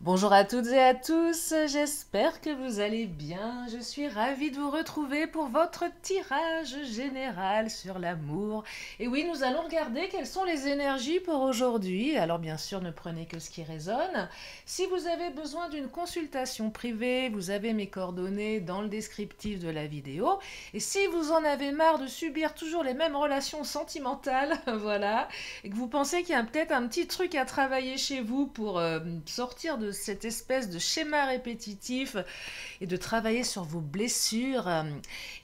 Bonjour à toutes et à tous, j'espère que vous allez bien. Je suis ravie de vous retrouver pour votre tirage général sur l'amour. Et oui, nous allons regarder quelles sont les énergies pour aujourd'hui. Alors bien sûr, ne prenez que ce qui résonne. Si vous avez besoin d'une consultation privée, vous avez mes coordonnées dans le descriptif de la vidéo. Et si vous en avez marre de subir toujours les mêmes relations sentimentales, voilà, et que vous pensez qu'il y a peut-être un petit truc à travailler chez vous pour sortir de cette espèce de schéma répétitif et de travailler sur vos blessures,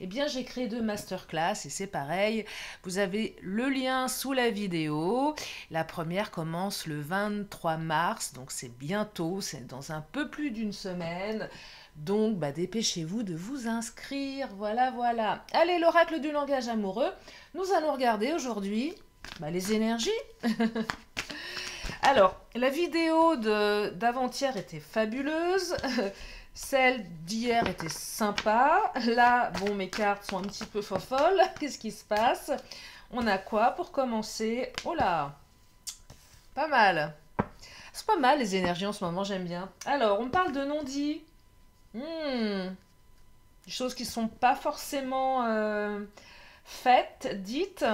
eh bien j'ai créé 2 masterclass et c'est pareil, vous avez le lien sous la vidéo. La première commence le 23 mars, donc c'est bientôt, c'est dans un peu plus d'une semaine. Donc, dépêchez-vous de vous inscrire. Voilà, voilà. Allez, l'oracle du langage amoureux. Nous allons regarder aujourd'hui les énergies. Alors, la vidéo d'avant-hier était fabuleuse. Celle d'hier était sympa. Là, bon, mes cartes sont un petit peu fofolles. Qu'est-ce qui se passe? On a quoi pour commencer? Oh là, pas mal. C'est pas mal les énergies en ce moment, j'aime bien. Alors, on parle de non-dit. Des choses qui sont pas forcément faites, dites.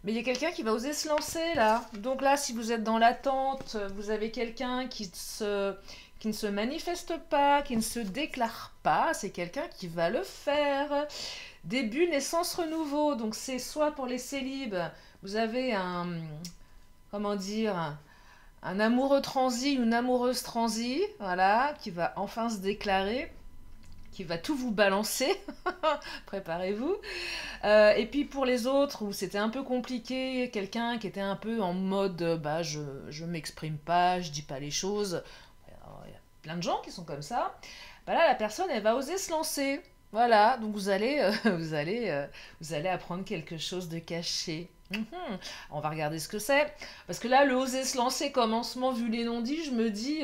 Mais il y a quelqu'un qui va oser se lancer là. Donc là, si vous êtes dans l'attente, vous avez quelqu'un qui ne se manifeste pas, qui ne se déclare pas. C'est quelqu'un qui va le faire. Début, naissance, renouveau. Donc c'est soit pour les célibes, vous avez comment dire, un amoureux transi, une amoureuse transi, voilà, qui va enfin se déclarer, qui va tout vous balancer. Préparez-vous. Et puis pour les autres où c'était un peu compliqué, quelqu'un qui était un peu en mode je m'exprime pas, je dis pas les choses. Alors, il y a plein de gens qui sont comme ça. Là la personne elle va oser se lancer. Voilà, donc vous allez apprendre quelque chose de caché. On va regarder ce que c'est. Parce que là, le oser se lancer commencement, vu les non-dits, je me dis,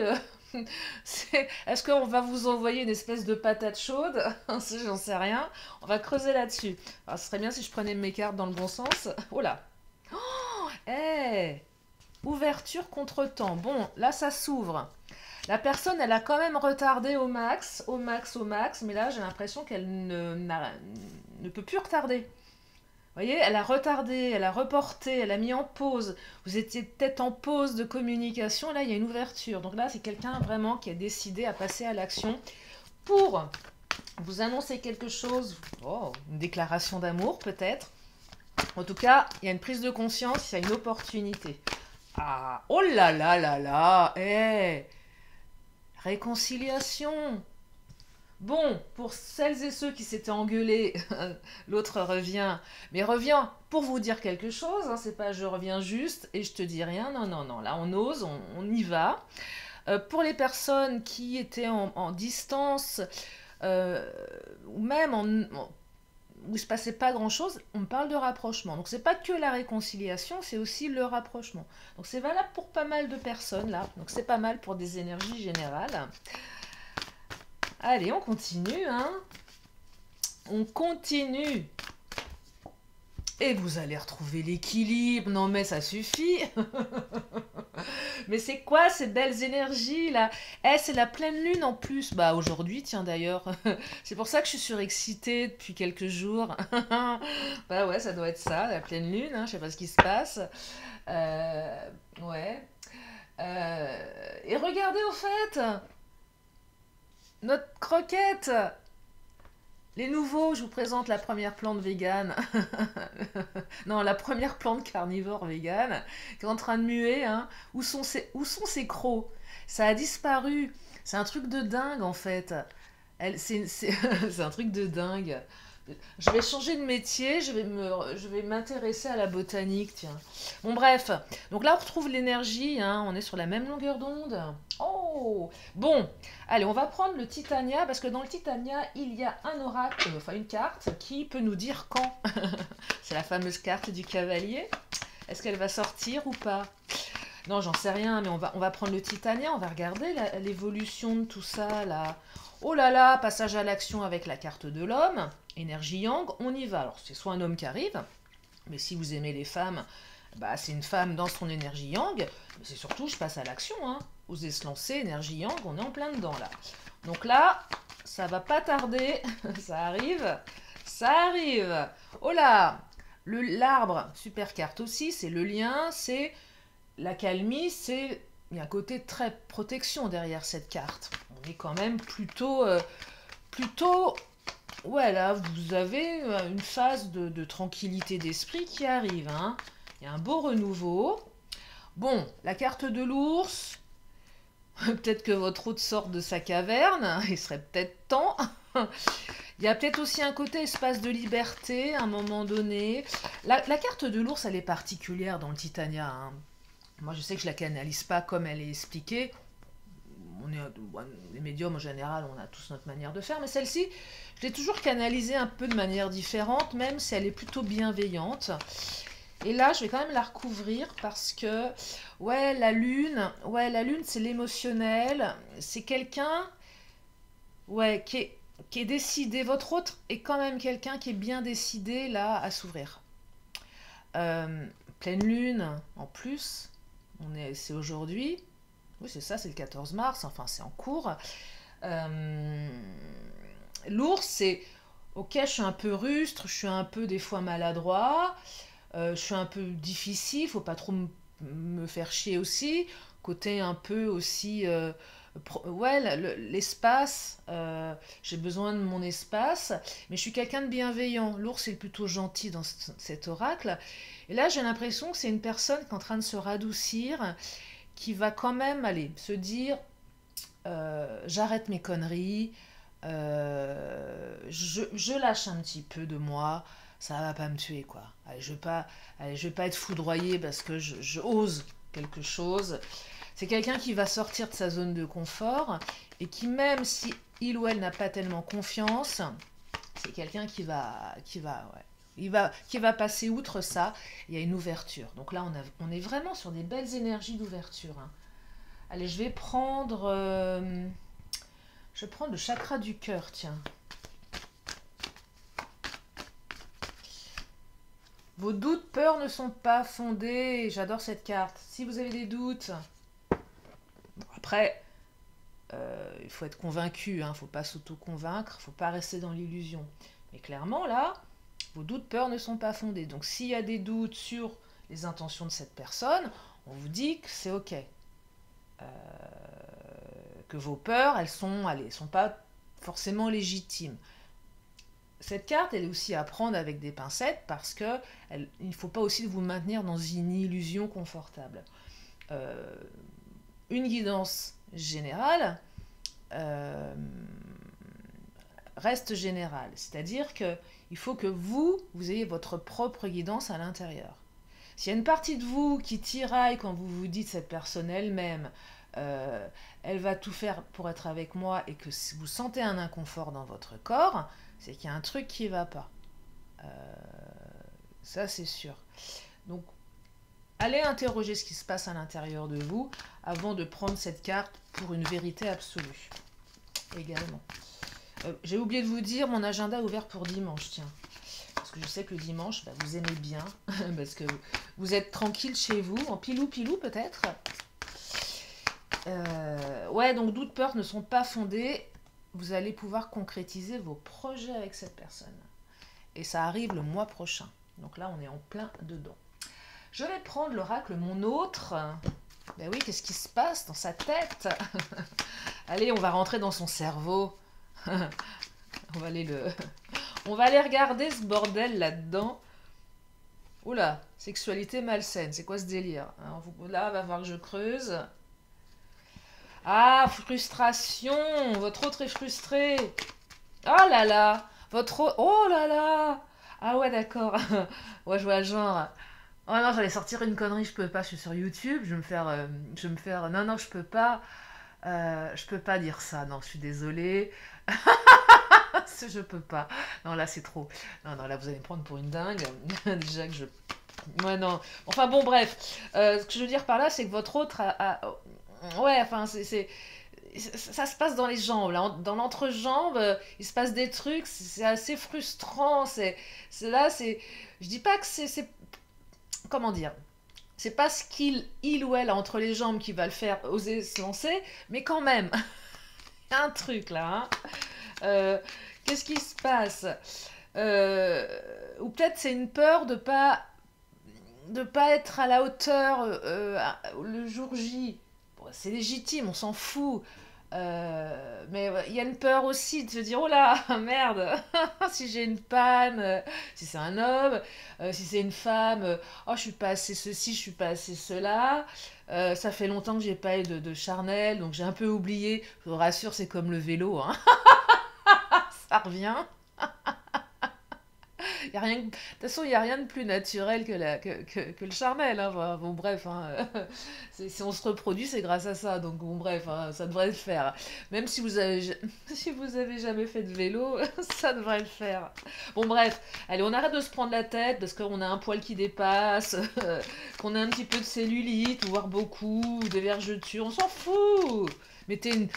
est-ce qu'on va vous envoyer une espèce de patate chaude? J'en sais rien. On va creuser là-dessus. Alors, ce serait bien si je prenais mes cartes dans le bon sens. Oh là. Eh, ouverture contre temps. Bon, là, ça s'ouvre. La personne, elle a quand même retardé au max, au max, au max, mais là, j'ai l'impression qu'elle ne peut plus retarder. Vous voyez, elle a retardé, elle a reporté, elle a mis en pause. Vous étiez peut-être en pause de communication, là, il y a une ouverture. Donc là, c'est quelqu'un vraiment qui a décidé à passer à l'action pour vous annoncer quelque chose, une déclaration d'amour peut-être. En tout cas, il y a une prise de conscience, il y a une opportunité. Ah, oh là là là là, réconciliation. Bon, pour celles et ceux qui s'étaient engueulés, l'autre revient, mais revient pour vous dire quelque chose, hein, c'est pas je reviens juste et je te dis rien, non, non, non, là on ose, on y va. Pour les personnes qui étaient en distance, euh, ou même où il se passait pas grand chose, on parle de rapprochement. Donc c'est pas que la réconciliation, c'est aussi le rapprochement. Donc c'est valable pour pas mal de personnes là, donc c'est pas mal pour des énergies générales. Allez, on continue, hein. On continue. Et vous allez retrouver l'équilibre. Non mais ça suffit. Mais c'est quoi ces belles énergies là? C'est la pleine lune en plus. Bah aujourd'hui, tiens d'ailleurs. C'est pour ça que je suis surexcitée depuis quelques jours. Bah ouais, ça doit être ça, la pleine lune. Hein. Je sais pas ce qui se passe. Ouais. Et regardez au fait, notre croquette. Les nouveaux, je vous présente la première plante végane. Non, la première plante carnivore végane qui est en train de muer. Hein. Où sont ses crocs? Ça a disparu. C'est un truc de dingue en fait. C'est un truc de dingue. Je vais changer de métier, je vais m'intéresser à la botanique, tiens. Bon, bref. Donc là, on retrouve l'énergie, hein, on est sur la même longueur d'onde. Oh! Bon, allez, on va prendre le Titania, parce que dans le Titania, il y a un oracle, enfin une carte, qui peut nous dire quand. C'est la fameuse carte du cavalier. Est-ce qu'elle va sortir ou pas? Non, j'en sais rien, mais on va prendre le Titania, on va regarder l'évolution de tout ça, là. Oh là là, passage à l'action avec la carte de l'homme, énergie yang, on y va. Alors, c'est soit un homme qui arrive, mais si vous aimez les femmes, c'est une femme dans son énergie yang, mais c'est surtout, je passe à l'action, hein. oser se lancer, énergie yang, on est en plein dedans là. Donc là, ça va pas tarder, ça arrive, ça arrive. Oh là, l'arbre, super carte aussi, c'est le lien, c'est la calmie, c'est... Il y a un côté très protection derrière cette carte. On est quand même plutôt... Ouais, là, vous avez une phase de tranquillité d'esprit qui arrive, hein. Il y a un beau renouveau. Bon, la carte de l'ours, peut-être que votre hôte sort de sa caverne, il serait peut-être temps. Il y a peut-être aussi un côté espace de liberté à un moment donné. La carte de l'ours, elle est particulière dans le Titania, hein. Moi, je sais que je la canalise pas comme elle est expliquée. Les médiums, en général, on a tous notre manière de faire. Mais celle-ci, je l'ai toujours canalisée un peu de manière différente, même si elle est plutôt bienveillante. Et là, je vais quand même la recouvrir parce que, ouais, la lune, c'est l'émotionnel. C'est quelqu'un, ouais, qui est décidé. Votre autre est quand même quelqu'un qui est bien décidé, là, à s'ouvrir. Pleine lune, en plus. C'est aujourd'hui. Oui, c'est ça, c'est le 14 mars. Enfin, c'est en cours. L'ours, c'est... Ok, je suis un peu rustre, je suis un peu des fois maladroit, je suis un peu difficile, faut pas trop me faire chier aussi. Côté un peu aussi... ouais, l'espace, j'ai besoin de mon espace, mais je suis quelqu'un de bienveillant. L'ours est plutôt gentil dans cet oracle. Et là, j'ai l'impression que c'est une personne qui est en train de se radoucir, qui va quand même aller se dire j'arrête mes conneries, je lâche un petit peu de moi, ça va pas me tuer quoi. Allez, je vais pas être foudroyée parce que je ose quelque chose. C'est quelqu'un qui va sortir de sa zone de confort et qui, même si il ou elle n'a pas tellement confiance, c'est quelqu'un qui va passer outre ça. Il y a une ouverture. Donc là, on est vraiment sur des belles énergies d'ouverture, hein. Allez, je vais prendre le chakra du cœur, tiens. Vos doutes, peurs ne sont pas fondés. J'adore cette carte. Si vous avez des doutes, bon, après, il faut être convaincu, hein, il ne faut pas s'auto-convaincre, il ne faut pas rester dans l'illusion. Mais clairement, là, vos doutes, peurs ne sont pas fondés. Donc, s'il y a des doutes sur les intentions de cette personne, on vous dit que c'est OK. Que vos peurs, elles sont pas forcément légitimes. Cette carte, elle est aussi à prendre avec des pincettes parce que il ne faut pas aussi vous maintenir dans une illusion confortable. Une guidance générale reste générale, c'est-à-dire que il faut que vous ayez votre propre guidance à l'intérieur. S'il y a une partie de vous qui tiraille quand vous vous dites cette personne elle-même, elle va tout faire pour être avec moi et que si vous sentez un inconfort dans votre corps, c'est qu'il y a un truc qui ne va pas. Ça, c'est sûr. Donc, allez interroger ce qui se passe à l'intérieur de vous avant de prendre cette carte pour une vérité absolue. Également. J'ai oublié de vous dire, mon agenda est ouvert pour dimanche, tiens. Parce que je sais que le dimanche, bah, vous aimez bien, parce que vous êtes tranquille chez vous, en pilou-pilou peut-être. Ouais, donc doutes, peurs ne sont pas fondés. Vous allez pouvoir concrétiser vos projets avec cette personne. Et ça arrive le mois prochain. Donc là, on est en plein dedans. Je vais prendre l'oracle Mon Autre. Ben oui, qu'est-ce qui se passe dans sa tête? Allez, on va rentrer dans son cerveau. On va aller regarder ce bordel là-dedans. Oula, sexualité malsaine, c'est quoi ce délire? Là, va falloir que je creuse. Ah, frustration, votre autre est frustré. Oh là là, oh là là. Ah ouais, d'accord. Ouais, je vois le genre. Oh non, j'allais sortir une connerie, je peux pas, je suis sur YouTube, je vais me faire... Non, je peux pas. Je peux pas dire ça, non, je suis désolée. Je peux pas. Non, là, c'est trop. Non, là, vous allez me prendre pour une dingue. Déjà que je... Ouais, non. Enfin, bon, bref. Ce que je veux dire par là, c'est que votre autre ouais, enfin, ça se passe dans les jambes, là. Dans l'entrejambe, il se passe des trucs, c'est assez frustrant. Je dis pas que c'est... Comment dire? c'est pas ce il ou elle a entre les jambes qui va le faire oser se lancer, mais quand même, il y a un truc là. Hein. Euh, Qu'est-ce qui se passe? Ou peut-être c'est une peur de pas être à la hauteur le jour J. Bon, c'est légitime, on s'en fout. Mais ouais, il y a une peur aussi de se dire oh là, merde, si j'ai une panne, si c'est un homme, si c'est une femme, oh je suis pas assez ceci, je suis pas assez cela. Ça fait longtemps que j'ai pas eu de charnel, donc j'ai un peu oublié. Je vous rassure, c'est comme le vélo, hein. Ça revient. Y a rien, de toute façon, il n'y a rien de plus naturel que le charnel. Hein. Enfin, bon, bref, hein. Si on se reproduit, c'est grâce à ça. Donc, bon, bref, hein, ça devrait le faire. Même si vous avez, si vous avez jamais fait de vélo, ça devrait le faire. Bon, bref, allez, on arrête de se prendre la tête parce qu'on a un poil qui dépasse, qu'on a un petit peu de cellulite, voire beaucoup, des vergetures. On s'en fout. Mettez une,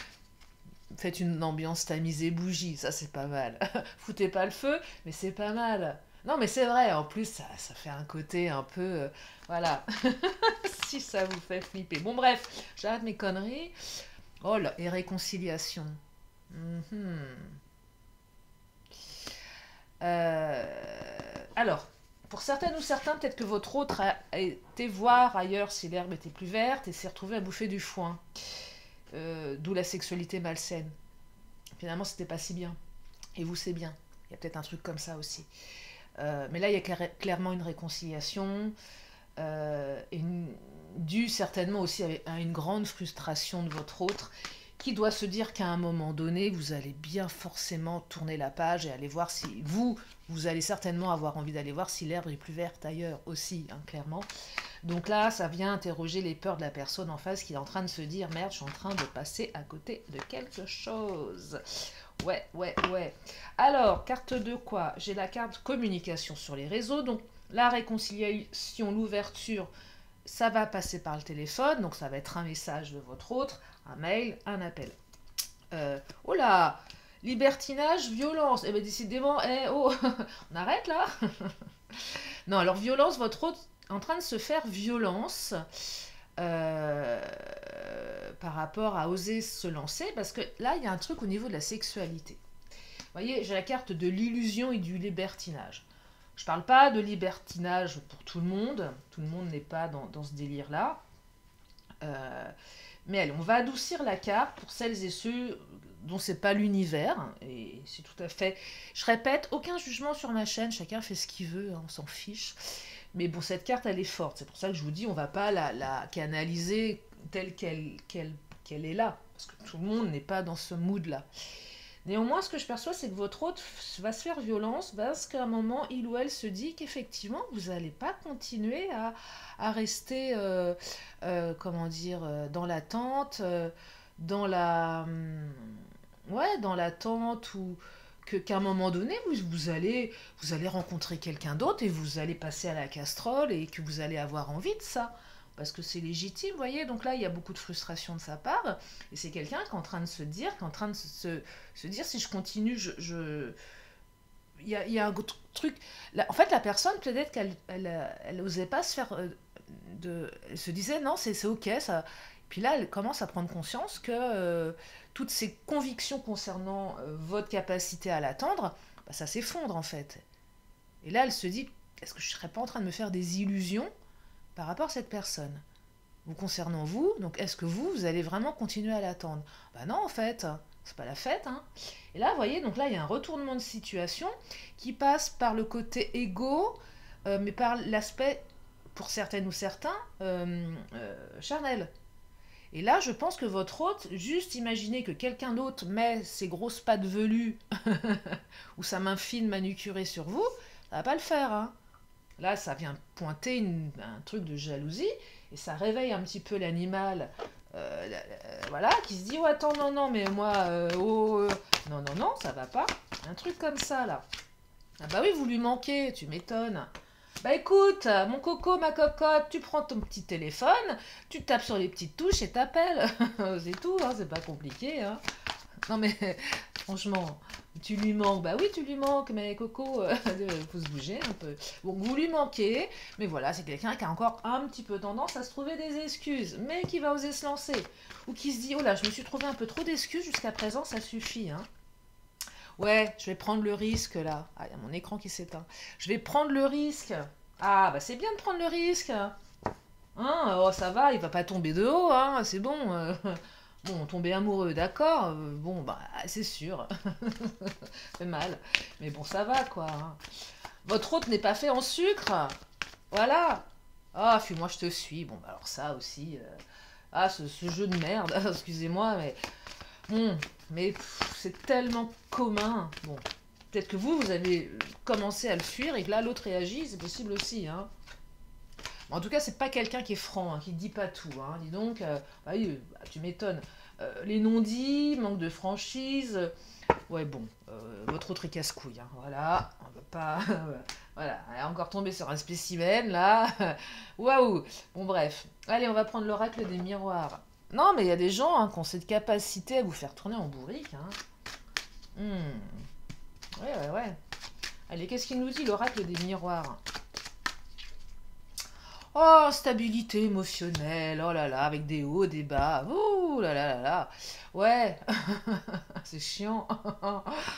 Faites une ambiance tamisée bougie, ça c'est pas mal. Foutez pas le feu, mais c'est pas mal. Non mais c'est vrai, en plus ça fait un côté un peu... voilà, si ça vous fait flipper. Bon bref, j'arrête mes conneries. Oh là, et réconciliation. Mhm. Alors, pour certaines ou certains, peut-être que votre autre a été voir ailleurs si l'herbe était plus verte et s'est retrouvé à bouffer du foin. D'où la sexualité malsaine. Finalement, c'était pas si bien. Et vous, c'est bien. Il y a peut-être un truc comme ça aussi. Mais là, il y a clairement une réconciliation, due certainement aussi à une grande frustration de votre autre, qui doit se dire qu'à un moment donné, vous allez bien forcément tourner la page et aller voir si vous allez certainement avoir envie d'aller voir si l'herbe est plus verte ailleurs aussi, hein, clairement. Donc là, ça vient interroger les peurs de la personne en face qui est en train de se dire merde, je suis en train de passer à côté de quelque chose. Ouais, ouais, ouais. Alors, carte de quoi? J'ai la carte communication sur les réseaux. Donc, la réconciliation, l'ouverture, ça va passer par le téléphone. Donc, ça va être un message de votre autre, un mail, un appel. Oh là, libertinage, violence. Eh bien, décidément, oh, on arrête là. Non, alors violence, votre autre en train de se faire violence euh, par rapport à oser se lancer, parce que là, il y a un truc au niveau de la sexualité. Vous voyez, j'ai la carte de l'illusion et du libertinage. Je parle pas de libertinage pour tout le monde n'est pas dans ce délire-là. Euh, mais allez, on va adoucir la carte pour celles et ceux dont c'est pas l'univers, et c'est tout à fait... Je répète, aucun jugement sur ma chaîne, chacun fait ce qu'il veut, hein, on s'en fiche. Mais bon, cette carte, elle est forte. C'est pour ça que je vous dis, on va pas la canaliser telle qu'elle est là. Parce que tout le monde n'est pas dans ce mood-là. Néanmoins, ce que je perçois, c'est que votre hôte va se faire violence parce qu'à un moment, il ou elle se dit qu'effectivement, vous n'allez pas continuer à rester, comment dire, dans l'attente, dans la... ouais, dans l'attente ou qu'à un moment donné, vous allez rencontrer quelqu'un d'autre et vous allez passer à la casserole et que vous allez avoir envie de ça. Parce que c'est légitime, vous voyez. Donc là, il y a beaucoup de frustration de sa part. Et c'est quelqu'un qui est en train de se dire, qui est en train de se dire, si je continue, il y a un truc... En fait, la personne, peut-être elle osait pas se faire... elle se disait, non, c'est ok, ça... Puis là, elle commence à prendre conscience que toutes ses convictions concernant votre capacité à l'attendre, bah, ça s'effondre en fait. Et là, elle se dit, est-ce que je ne serais pas en train de me faire des illusions par rapport à cette personne vous concernant vous, donc est-ce que vous allez vraiment continuer à l'attendre? Bah non, en fait, c'est pas la fête. Hein. Et là, vous voyez, donc là, il y a un retournement de situation qui passe par le côté égo, mais par l'aspect, pour certaines ou certains, charnel. Et là, je pense que votre hôte, juste imaginez que quelqu'un d'autre met ses grosses pattes velues ou sa main fine manucurée sur vous, ça va pas le faire. Hein. Là, ça vient pointer un truc de jalousie et ça réveille un petit peu l'animal, voilà, qui se dit oh, attends, non, non, mais moi, non, non, non, ça va pas. Un truc comme ça, là. Ah bah oui, vous lui manquez, tu m'étonnes. Bah écoute, mon coco, ma cocotte, tu prends ton petit téléphone, tu tapes sur les petites touches et t'appelles. C'est tout, hein, c'est pas compliqué. Hein. Non mais, Franchement, tu lui manques. Bah oui, tu lui manques, mais Coco, faut se bouger un peu. Bon, vous lui manquez, mais voilà, c'est quelqu'un qui a encore un petit peu tendance à se trouver des excuses, mais qui va oser se lancer. Ou qui se dit, oh là, je me suis trouvé un peu trop d'excuses jusqu'à présent, ça suffit, hein. Ouais, je vais prendre le risque là. Ah, il y a mon écran qui s'éteint. Je vais prendre le risque. Ah, bah c'est bien de prendre le risque. Hein, oh, ça va, il va pas tomber de haut, hein, c'est bon. Bon, tomber amoureux, d'accord. Bon, bah, c'est sûr. Ça fait mal. Mais bon, ça va, quoi, hein. Votre hôte n'est pas fait en sucre. Voilà. Ah, fuis-moi, je te suis. Bon, bah, alors ça aussi. Ah, ce jeu de merde. Excusez-moi, mais bon, mais c'est tellement commun. Bon, peut-être que vous avez commencé à le fuir et que là, l'autre réagit. C'est possible aussi, hein. En tout cas, c'est pas quelqu'un qui est franc, hein, qui dit pas tout, hein. Dis donc, bah oui, bah, tu m'étonnes. Les non-dits, manque de franchise. Ouais, bon, votre autre est casse-couille, hein. Voilà, on va pas. Voilà, elle est encore tombée sur un spécimen là. Waouh! Bon, bref. Allez, on va prendre l'oracle des miroirs. Non, mais il y a des gens hein, qui ont cette capacité à vous faire tourner en bourrique, hein. Ouais, ouais, ouais. Allez, qu'est-ce qu'il nous dit l'oracle des miroirs? Oh, stabilité émotionnelle, oh là là, avec des hauts, des bas, ouh là là là là. Ouais, c'est chiant.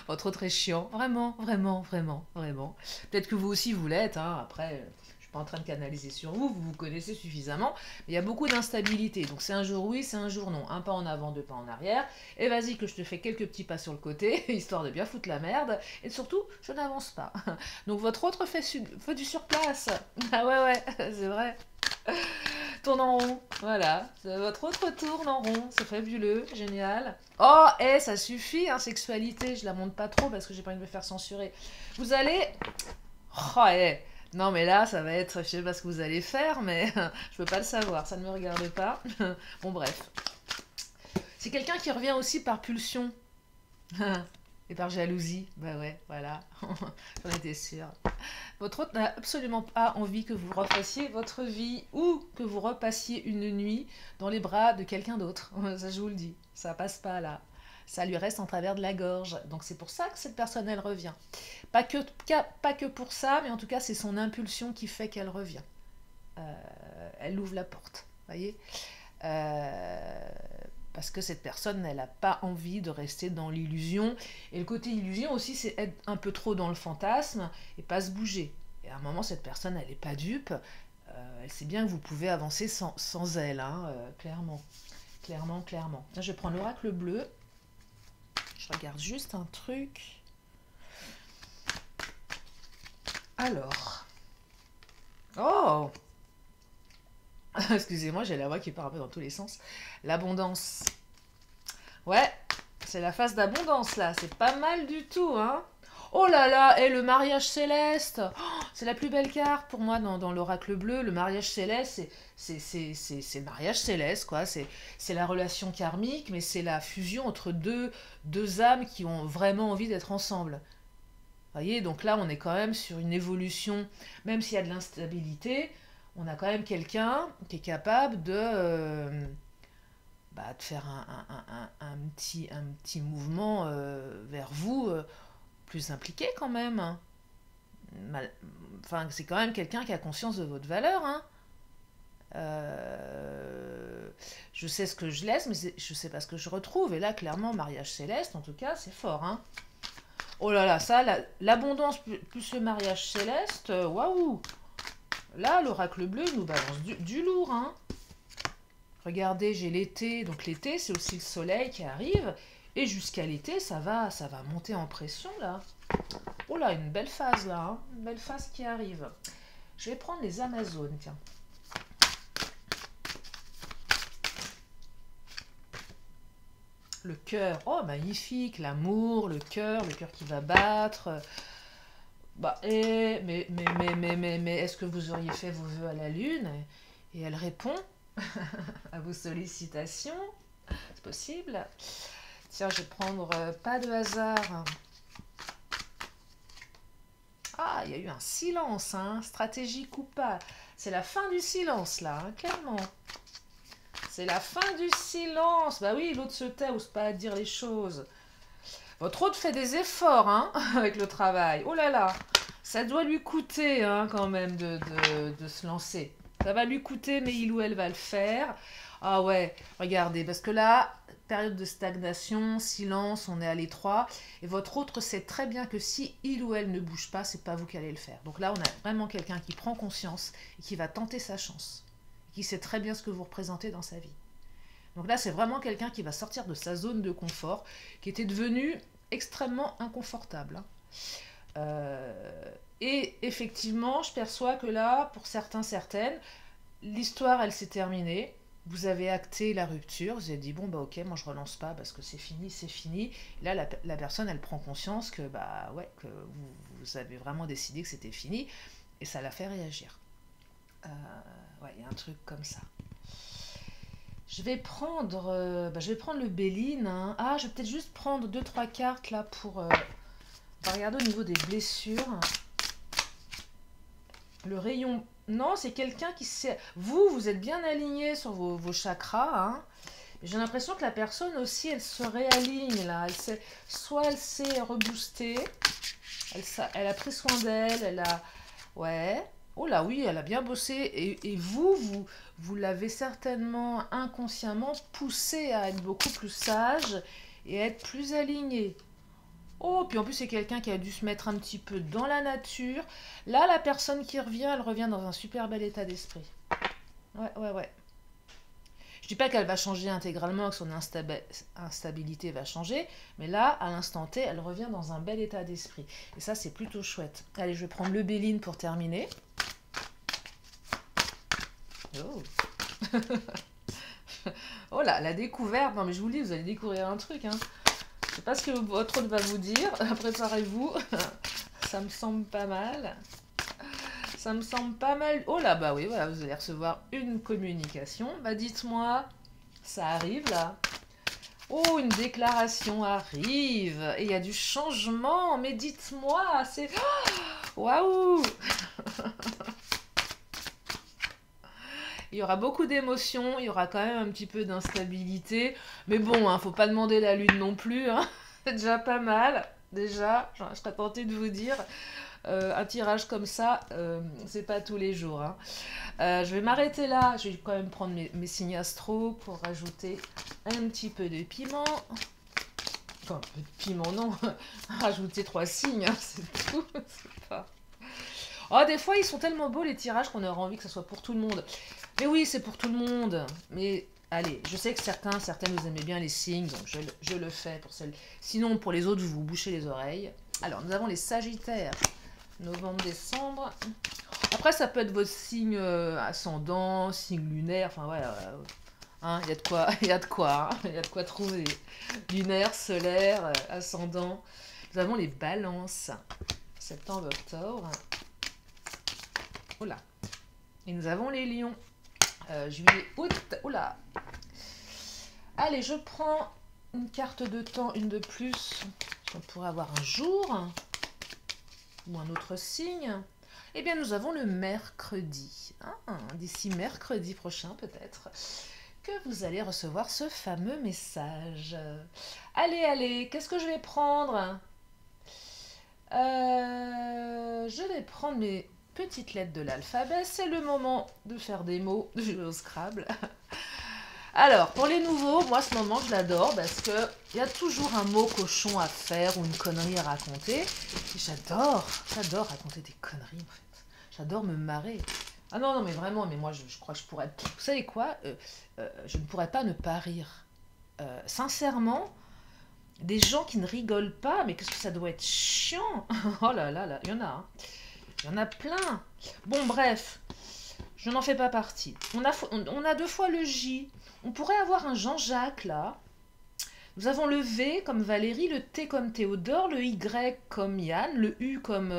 Votre autre est chiant, vraiment, vraiment, vraiment, vraiment. Peut-être que vous aussi vous l'êtes, hein. Après, je suis pas en train de canaliser sur vous, vous vous connaissez suffisamment. Mais il y a beaucoup d'instabilité, donc c'est un jour oui, c'est un jour non. Un pas en avant, deux pas en arrière. Et vas-y que je te fais quelques petits pas sur le côté, histoire de bien foutre la merde. Et surtout, je n'avance pas. Donc votre autre fait du surplace. Ah ouais, ouais, c'est vrai. Tourne en rond, voilà. Votre autre tourne en rond, c'est fabuleux, génial. Oh, ça suffit, hein, sexualité, je la montre pas trop parce que j'ai pas envie de me faire censurer. Vous allez... Oh, non mais là, ça va être... Je sais pas ce que vous allez faire, mais je peux pas le savoir, ça ne me regarde pas. Bon, bref. C'est quelqu'un qui revient aussi par pulsion. Et par jalousie, bah ouais, voilà, j'en étais sûre. Votre hôte n'a absolument pas envie que vous refassiez votre vie ou que vous repassiez une nuit dans les bras de quelqu'un d'autre. Ça, je vous le dis, ça passe pas là. Ça lui reste en travers de la gorge. Donc c'est pour ça que cette personne, elle revient. Pas que pour ça, mais en tout cas, c'est son impulsion qui fait qu'elle revient. Elle ouvre la porte, voyez. Euh, Parce que cette personne, elle n'a pas envie de rester dans l'illusion. Et le côté illusion aussi, c'est être un peu trop dans le fantasme et pas se bouger. Et à un moment, cette personne, elle n'est pas dupe. Elle sait bien que vous pouvez avancer sans elle, hein, clairement. Clairement, clairement. Là, je vais prendre l'oracle bleu. Je regarde juste un truc. Alors. Oh! Excusez-moi, j'ai la voix qui part un peu dans tous les sens. L'abondance. Ouais, c'est la phase d'abondance là. C'est pas mal du tout, hein. Oh là là, et le mariage céleste. Oh, c'est la plus belle carte pour moi dans l'oracle bleu. Le mariage céleste, c'est le mariage céleste, quoi. C'est la relation karmique, mais c'est la fusion entre deux âmes qui ont vraiment envie d'être ensemble. Vous voyez, donc là, on est quand même sur une évolution, même s'il y a de l'instabilité, on a quand même quelqu'un qui est capable de faire un petit mouvement vers vous, plus impliqué quand même, hein. Mal- Enfin, c'est quand même quelqu'un qui a conscience de votre valeur, hein. Euh, je sais ce que je laisse, mais je sais pas ce que je retrouve. Et là, clairement, mariage céleste, en tout cas, c'est fort, hein. Oh là là, ça, l'abondance plus le mariage céleste, waouh! Là, l'oracle bleu nous balance du lourd, hein. Regardez, j'ai l'été. Donc l'été, c'est aussi le soleil qui arrive. Et jusqu'à l'été, ça va monter en pression, là. Oh là, une belle phase, là, hein. Une belle phase qui arrive. Je vais prendre les Amazones, tiens. Le cœur, oh magnifique, l'amour, le cœur qui va battre. Bah, mais est-ce que vous auriez fait vos vœux à la lune? Et elle répond à vos sollicitations. C'est possible. Tiens, je vais prendre pas de hasard. Ah, il y a eu un silence, hein, stratégique ou pas. C'est la fin du silence, là, hein, clairement. C'est la fin du silence. Bah oui, l'autre se tait, ose pas dire les choses. Votre hôte fait des efforts hein, avec le travail. Oh là là, ça doit lui coûter hein, quand même de se lancer. Ça va lui coûter, mais il ou elle va le faire. Ah ouais, regardez, parce que là, période de stagnation, silence, on est à l'étroit. Et votre autre sait très bien que si il ou elle ne bouge pas, c'est pas vous qui allez le faire. Donc là, on a vraiment quelqu'un qui prend conscience et qui va tenter sa chance. Qui sait très bien ce que vous représentez dans sa vie. Donc là, c'est vraiment quelqu'un qui va sortir de sa zone de confort, qui était devenue extrêmement inconfortable. Hein. Et effectivement, je perçois que là, pour certains, certaines, l'histoire, elle s'est terminée. Vous avez acté la rupture, vous avez dit bon bah ok, moi je relance pas parce que c'est fini, c'est fini. Là, la personne, elle prend conscience que bah ouais, que vous avez vraiment décidé que c'était fini, et ça la fait réagir. Euh, ouais, il y a un truc comme ça. Je vais prendre le Béline. Hein. Ah, je vais peut-être juste prendre deux trois cartes là pour. On va regarder au niveau des blessures. Le rayon. Non, c'est quelqu'un qui sait. Vous êtes bien aligné sur vos chakras. Hein. J'ai l'impression que la personne aussi, elle se réaligne là. Soit elle s'est reboostée, elle a pris soin d'elle, elle a. Ouais. Oh là oui, elle a bien bossé. Et vous l'avez certainement inconsciemment poussé à être beaucoup plus sage et à être plus aligné. Oh, puis en plus, c'est quelqu'un qui a dû se mettre un petit peu dans la nature. Là, la personne qui revient, elle revient dans un super bel état d'esprit. Ouais, ouais, ouais. Je dis pas qu'elle va changer intégralement, que son instabilité va changer, mais là, à l'instant T, elle revient dans un bel état d'esprit. Et ça, c'est plutôt chouette. Allez, je vais prendre le Béline pour terminer. Oh. Oh là, la découverte. Non, mais je vous le dis, vous allez découvrir un truc. Hein. Je sais pas ce que votre autre va vous dire. Préparez-vous. Ça me semble pas mal. Ça me semble pas mal. Oh là, bah oui, voilà, vous allez recevoir une communication. Bah dites-moi, ça arrive là. Oh, une déclaration arrive. Et il y a du changement. Mais dites-moi, c'est... Waouh. Il y aura beaucoup d'émotions, il y aura quand même un petit peu d'instabilité. Mais bon, hein, faut pas demander la lune non plus. Hein. C'est déjà pas mal. Déjà, je serais tentée de vous dire, un tirage comme ça, c'est pas tous les jours. Hein. Je vais m'arrêter là. Je vais quand même prendre mes signes astro pour rajouter un petit peu de piment. Enfin, de piment, non. Rajouter 3 signes, hein, c'est tout. C'est pas... Oh, des fois, ils sont tellement beaux les tirages qu'on aurait envie que ça soit pour tout le monde. Mais oui, c'est pour tout le monde. Mais allez, je sais que certaines, vous aimez bien les signes, donc je le fais pour celles. Sinon, pour les autres, vous vous bouchez les oreilles. Alors, nous avons les Sagittaires. Novembre, décembre. Après, ça peut être votre signe ascendant, signe lunaire. Enfin, ouais, hein, il y a de quoi, il y a de quoi, hein, il y a de quoi trouver. Lunaire, solaire, ascendant. Nous avons les Balances. Septembre, octobre. Oh là. Et nous avons les Lions. Juillet, août. Oh là. Allez, je prends une carte de temps, une de plus. On pourrait avoir un jour ou un autre signe. Eh bien, nous avons le mercredi. Hein, d'ici mercredi prochain, peut-être, que vous allez recevoir ce fameux message. Allez, allez, qu'est-ce que je vais prendre? Je vais prendre mes petites lettres de l'alphabet. C'est le moment de faire des mots. Je vais au Scrabble. Alors, pour les nouveaux, moi, ce moment, je l'adore parce qu'il y a toujours un mot cochon à faire ou une connerie à raconter. Et j'adore raconter des conneries, en fait. J'adore me marrer. Ah non, non, mais vraiment, mais moi, je crois que je pourrais... Vous savez quoi je ne pourrais pas ne pas rire. Sincèrement, des gens qui ne rigolent pas, mais qu'est-ce que ça doit être chiant. Oh là là là, il y en a. Hein. Il y en a plein. Bon, bref, je n'en fais pas partie. On a deux fois le J. On pourrait avoir un Jean-Jacques, là. Nous avons le V comme Valérie, le T comme Théodore, le Y comme Yann, le U comme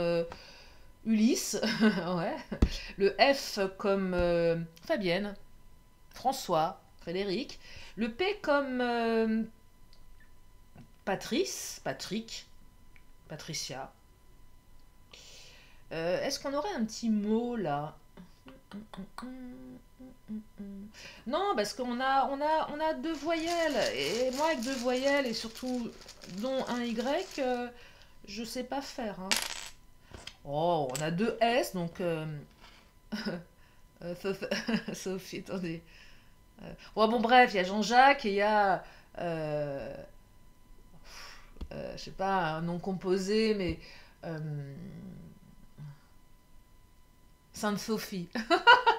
Ulysse, ouais. Le F comme Fabienne, François, Frédéric. Le P comme Patrice, Patrick, Patricia. Est-ce qu'on aurait un petit mot là? Non, parce qu'on a deux voyelles. Et moi, avec deux voyelles, et surtout dont un Y, je sais pas faire, hein. Oh, on a deux S, donc... Sophie, attendez. Ouais, bon, bref, il y a Jean-Jacques et il y a... je sais pas, un nom composé, mais... euh, Sainte-Sophie.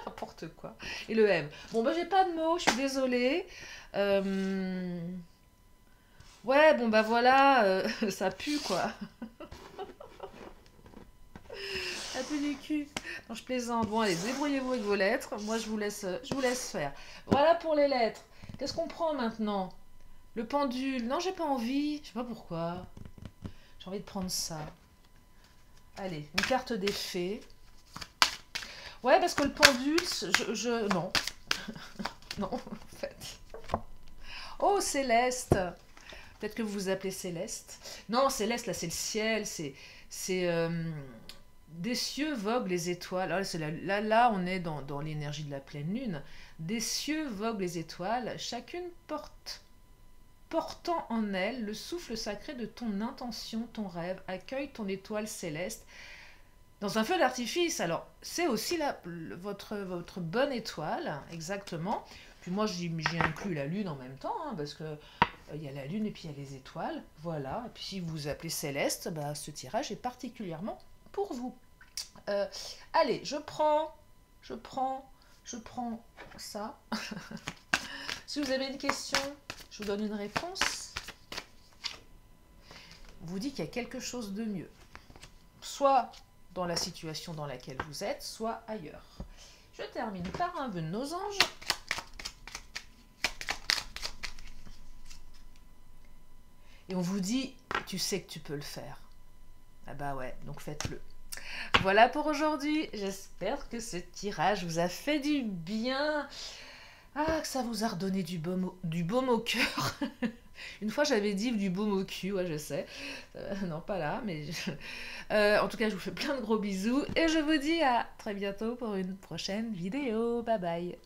N'importe quoi. Et le M. Bon, bah, j'ai pas de mots, je suis désolée. Euh, Ouais, bon, bah voilà, ça pue, quoi. Ça pue du cul. Non, je plaisante. Bon, allez, débrouillez-vous avec vos lettres. Moi, je vous laisse faire. Voilà pour les lettres. Qu'est-ce qu'on prend maintenant? Le pendule. Non, j'ai pas envie. Je sais pas pourquoi. J'ai envie de prendre ça. Allez, une carte des fées. Ouais, parce que le pendule, non. Non, en fait. Oh, Céleste. Peut-être que vous vous appelez Céleste. Non, Céleste, là, c'est le ciel. C'est des cieux voguent les étoiles. Là, on est dans l'énergie de la pleine lune. Des cieux voguent les étoiles. Chacune portant en elle le souffle sacré de ton intention, ton rêve. Accueille ton étoile céleste dans un feu d'artifice. Alors, c'est aussi votre bonne étoile, exactement. Puis moi, j'y inclus la lune en même temps, hein, parce que il y a la lune et puis il y a les étoiles. Voilà. Et puis si vous vous appelez Céleste, bah, ce tirage est particulièrement pour vous. Euh, Allez, je prends ça. Si vous avez une question, je vous donne une réponse. On vous dit qu'il y a quelque chose de mieux. Soit dans la situation dans laquelle vous êtes, soit ailleurs. Je termine par un vœu de nos anges. Et on vous dit, tu sais que tu peux le faire. Ah bah ouais, donc faites-le. Voilà pour aujourd'hui. J'espère que ce tirage vous a fait du bien. Ah, que ça vous a redonné du baume au cœur. Une fois, j'avais dit du baume au cul, ouais, je sais. Non, pas là, mais... en tout cas, je vous fais plein de gros bisous. Et je vous dis à très bientôt pour une prochaine vidéo. Bye bye.